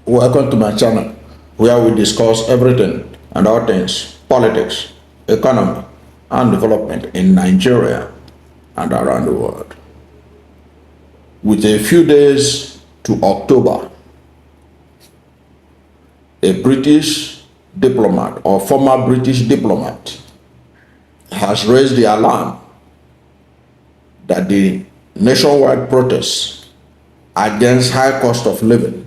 Welcome to my channel where we discuss everything and all things politics, economy, and development in Nigeria and around the world. With a few days to October, a British diplomat or former British diplomat has raised the alarm that the nationwide protests against high cost of living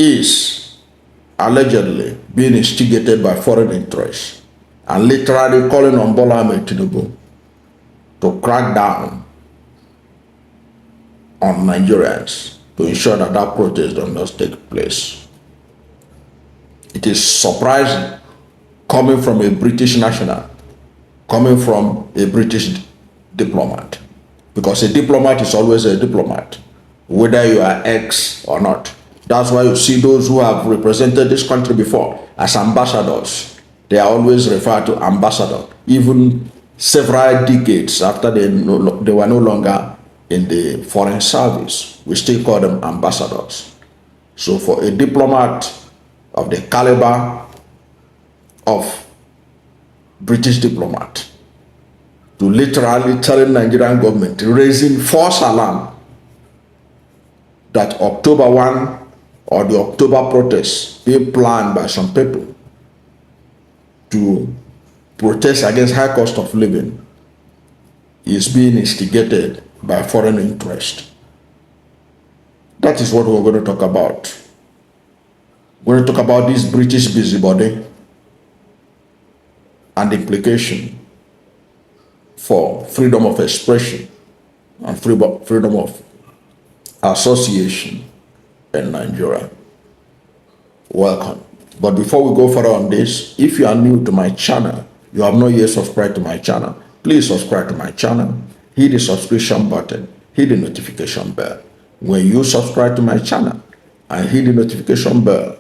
is allegedly being instigated by foreign interests and literally calling on Bola Ahmed Tinubu to crack down on Nigerians to ensure that that protest does not take place. It is surprising coming from a British national, coming from a British diplomat, because a diplomat is always a diplomat, whether you are ex or not. That's why you see those who have represented this country before as ambassadors. They are always referred to ambassador, even several decades after they were no longer in the foreign service. We still call them ambassadors. So for a diplomat of the caliber of British diplomat to literally telling Nigerian government, raising false alarm that October 1 or the October protests being planned by some people to protest against high cost of living is being instigated by foreign interest. That is what we're going to talk about. We're going to talk about this British busybody and the implication for freedom of expression and freedom of association in Nigeria. Welcome. But before we go further on this, if you are new to my channel, you have not yet subscribed to my channel, please subscribe to my channel, hit the subscription button, hit the notification bell. When you subscribe to my channel and hit the notification bell,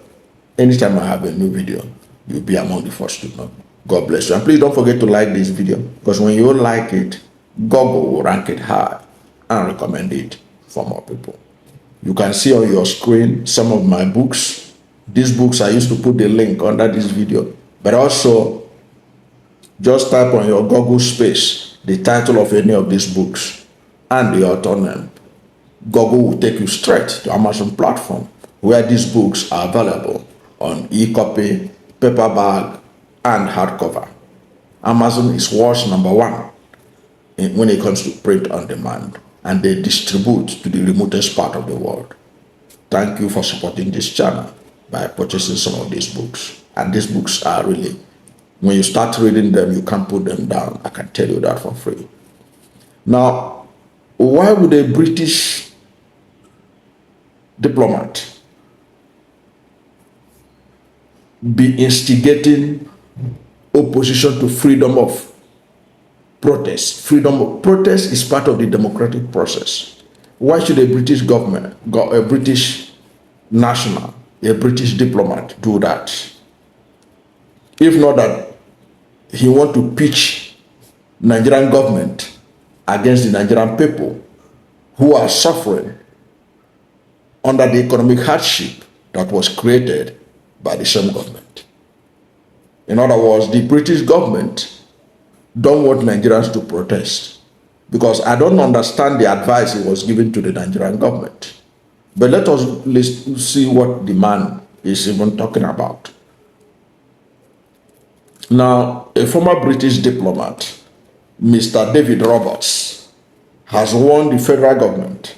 anytime I have a new video, you'll be among the first to know. God bless you. And please don't forget to like this video, because when you like it, Google will rank it high and recommend it for more people. You can see on your screen some of my books. These books, I used to put the link under this video, but also just type on your Google space the title of any of these books and the author name. Google will take you straight to Amazon platform where these books are available on e-copy, paperback, and hardcover. Amazon is world's #1 when it comes to print on demand, and they distribute to the remotest part of the world. Thank you for supporting this channel by purchasing some of these books. And these books are really, when you start reading them, you can't put them down. I can tell you that for free. Now, why would a British diplomat be instigating opposition to freedom of protest? Freedom of protest is part of the democratic process. Why should a British government, a British national, a British diplomat do that? If not that he want to pitch Nigerian government against the Nigerian people who are suffering under the economic hardship that was created by the same government. In other words, the British government don't want Nigerians to protest, because I don't understand the advice he was giving to the Nigerian government. But let us see what the man is even talking about. Now, a former British diplomat, Mr. David Roberts, has warned the federal government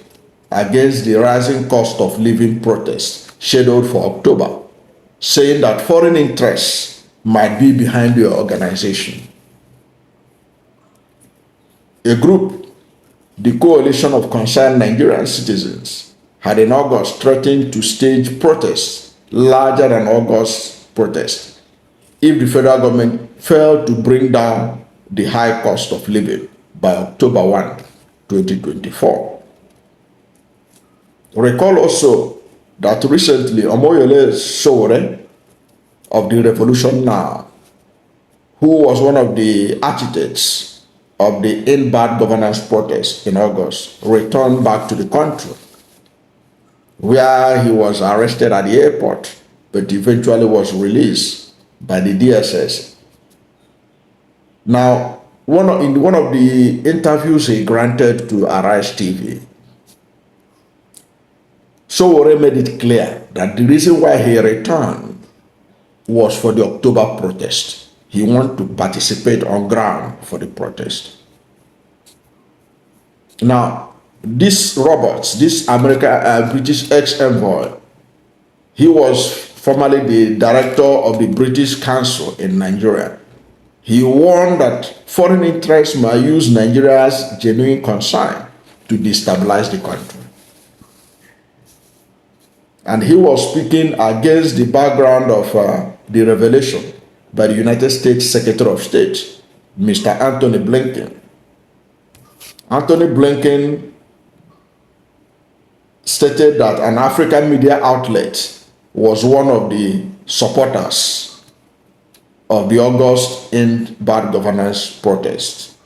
against the rising cost of living protests scheduled for October, saying that foreign interests might be behind the organization. A group, the Coalition of Concerned Nigerian Citizens, had in August threatened to stage protests larger than August's protests if the federal government failed to bring down the high cost of living by October 1, 2024. Recall also that recently Omoyele Sowore of the Revolution Now, who was one of the architects of the End Bad Governance protest in August, returned back to the country. where he was arrested at the airport, but eventually was released by the DSS. Now, in one of the interviews he granted to Arise TV, Sowore made it clear that the reason why he returned was for the October protest. He wanted to participate on ground for the protest. Now, this Roberts, this British ex-envoy, he was formerly the director of the British Council in Nigeria. He warned that foreign interests might use Nigeria's genuine concern to destabilize the country. And he was speaking against the background of the revelation by the United States Secretary of State, Mr. Anthony Blinken. Anthony Blinken stated that an African media outlet was one of the supporters of the August End Bad Governance protest,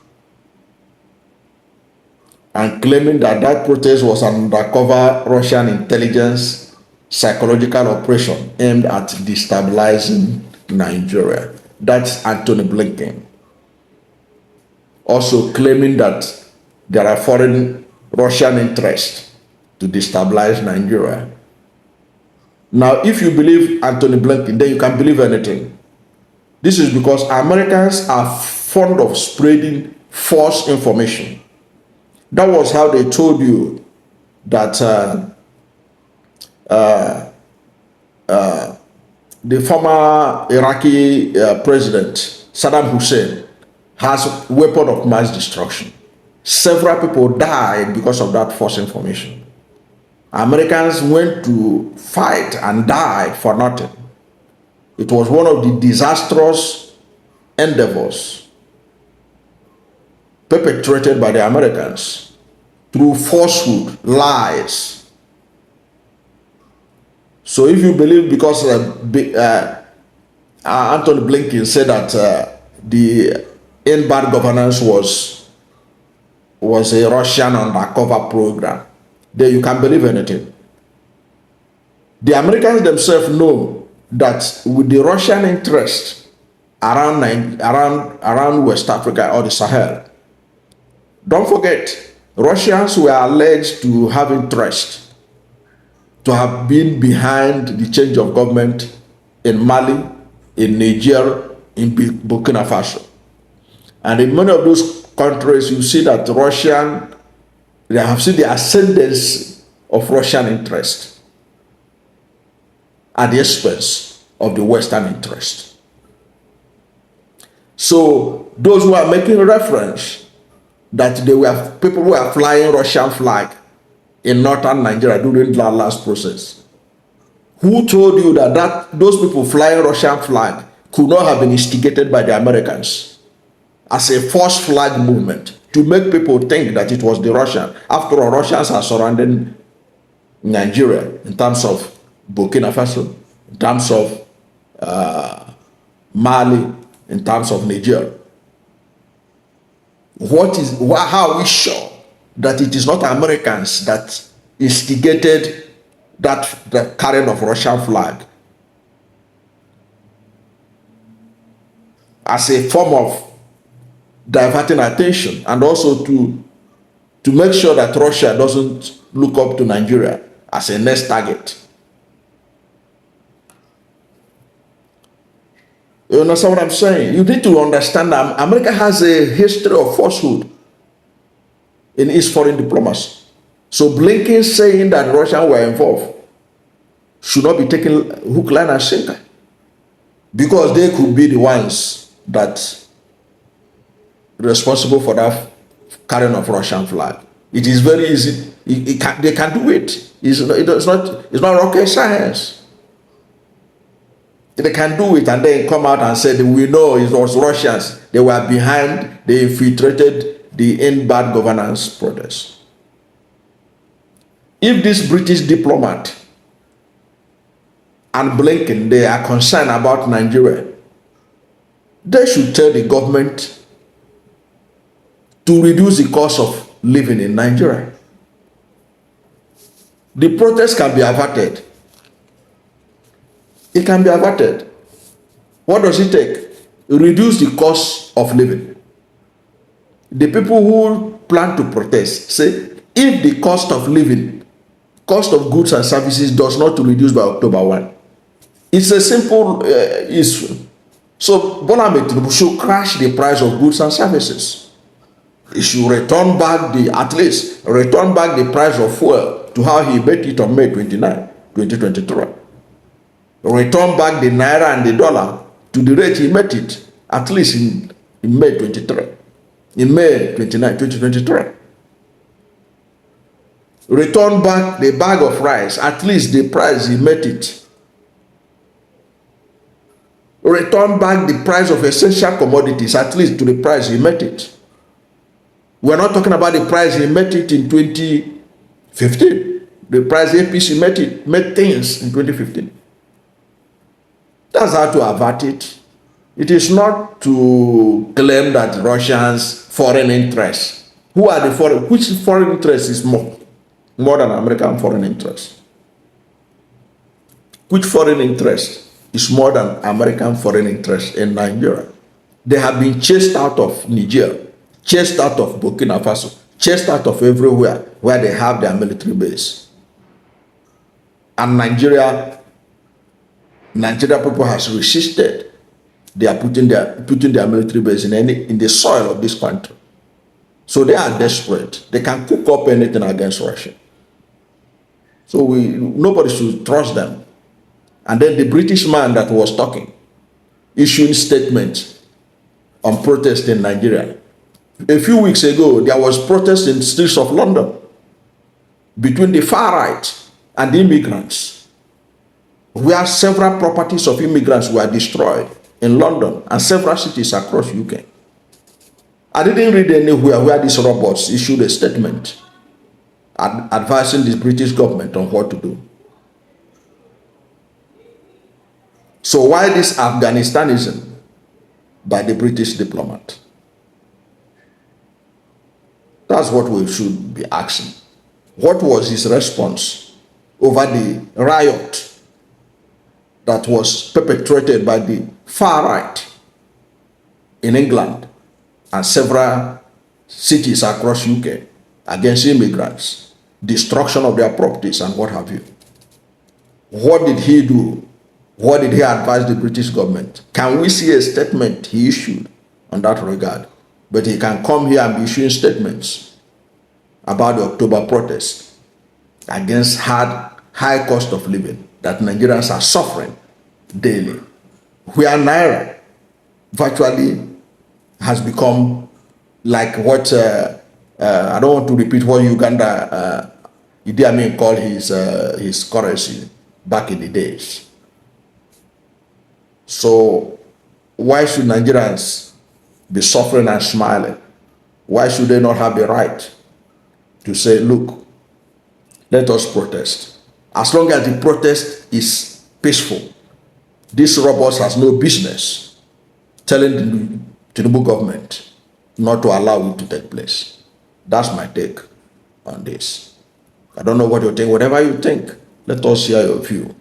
and claiming that that protest was an undercover Russian intelligence psychological operation aimed at destabilizing Nigeria. That's Anthony Blinken. Also claiming that there are foreign Russian interests to destabilize Nigeria. Now, if you believe Anthony Blinken, then you can believe anything. This is because Americans are fond of spreading false information. That was how they told you that the former Iraqi president, Saddam Hussein, has weapon of mass destruction. Several people died because of that false information. Americans went to fight and died for nothing. It was one of the disastrous endeavors perpetrated by the Americans through falsehood, lies. So if you believe, because Anthony Blinken said that the End Bad Governance was a Russian undercover program, then you can believe anything. The Americans themselves know that with the Russian interest around West Africa or the Sahel, don't forget, Russians were alleged to have interest, to have been behind the change of government in Mali, in Niger, in Burkina Faso. And in many of those countries, you see that they have seen the ascendancy of Russian interest at the expense of the Western interest. So those who are making reference that they were people who are flying Russian flag in northern Nigeria during the last process, who told you that those people flying Russian flag could not have been instigated by the Americans as a false flag movement to make people think that it was the Russian? After all, Russians are surrounding Nigeria in terms of Burkina Faso, in terms of Mali, in terms of Niger. How are we sure that it is not Americans that instigated the carrying of Russian flag as a form of diverting attention, and also to make sure that Russia doesn't look up to Nigeria as a next target? You understand what I'm saying? You need to understand that America has a history of falsehood in its foreign diplomacy. So Blinken saying that Russia were involved should not be taken hook, line, and sinker, because they could be the ones that responsible for that carrying of Russian flag. It is very easy. They can do it. It's not rocket science. They can do it and then come out and say that we know it was Russians. They were behind. They infiltrated the End Bad Governance protest. If this British diplomat and Blinken, they are concerned about Nigeria, they should tell the government to reduce the cost of living in Nigeria. The protest can be averted. It can be averted. What does it take? Reduce the cost of living. The people who plan to protest say, if the cost of living, cost of goods and services does not reduce by October 1, it's a simple issue. So Bola Ahmed Tinubu should crash the price of goods and services. He should return back the price of fuel to how he made it on May 29, 2023. Return back the naira and the dollar to the rate he made it, at least in May 23. In May 29, 2023. Return back the bag of rice, at least the price he made it. Return back the price of essential commodities, at least to the price he made it. We're not talking about the price he made it in 2015. The price APC made things in 2015. That's how to avert it. It is not to claim that Russians' foreign interests. Who are the foreign? Which foreign interest is more than American foreign interest? Which foreign interest is more than American foreign interest in Nigeria? They have been chased out of Niger, chased out of Burkina Faso, chased out of everywhere where they have their military base. And Nigeria people has resisted. They are putting their military base in the soil of this country. So they are desperate. They can cook up anything against Russia. So nobody should trust them. And then the British man that was talking, issuing statements on protest in Nigeria. A few weeks ago, there was protest in the streets of London between the far right and the immigrants, where several properties of immigrants were destroyed in London and several cities across UK. I didn't read anywhere where these robots issued a statement advising the British government on what to do. So why this Afghanistanism by the British diplomat? That's what we should be asking. What was his response over the riot that was perpetrated by the far right in England and several cities across UK against immigrants, destruction of their properties and what have you? What did he do? What did he advise the British government? Can we see a statement he issued on that regard? But he can come here and be issuing statements about the October protest against high cost of living that Nigerians are suffering daily, where Naira virtually has become like what, I don't want to repeat what Uganda, Idi Amin called his currency back in the days. So why should Nigerians be suffering and smiling? Why should they not have the right to say, look, let us protest? As long as the protest is peaceful, this robot has no business telling the Tinubu government not to allow it to take place. That's my take on this. I don't know what you think. Whatever you think, let us hear your view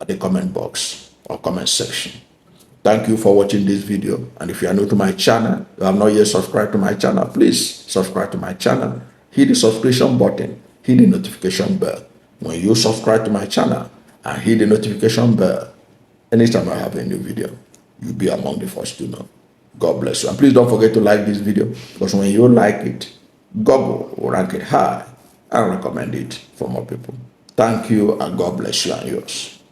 at the comment box or comment section. Thank you for watching this video. And if you are new to my channel, you have not yet subscribed to my channel, please subscribe to my channel. Hit the subscription button, hit the notification bell. When you subscribe to my channel and hit the notification bell, anytime I have a new video, you'll be among the first to know. God bless you. And please don't forget to like this video, because when you like it, Google will rank it high and recommend it for more people. Thank you, and God bless you and yours.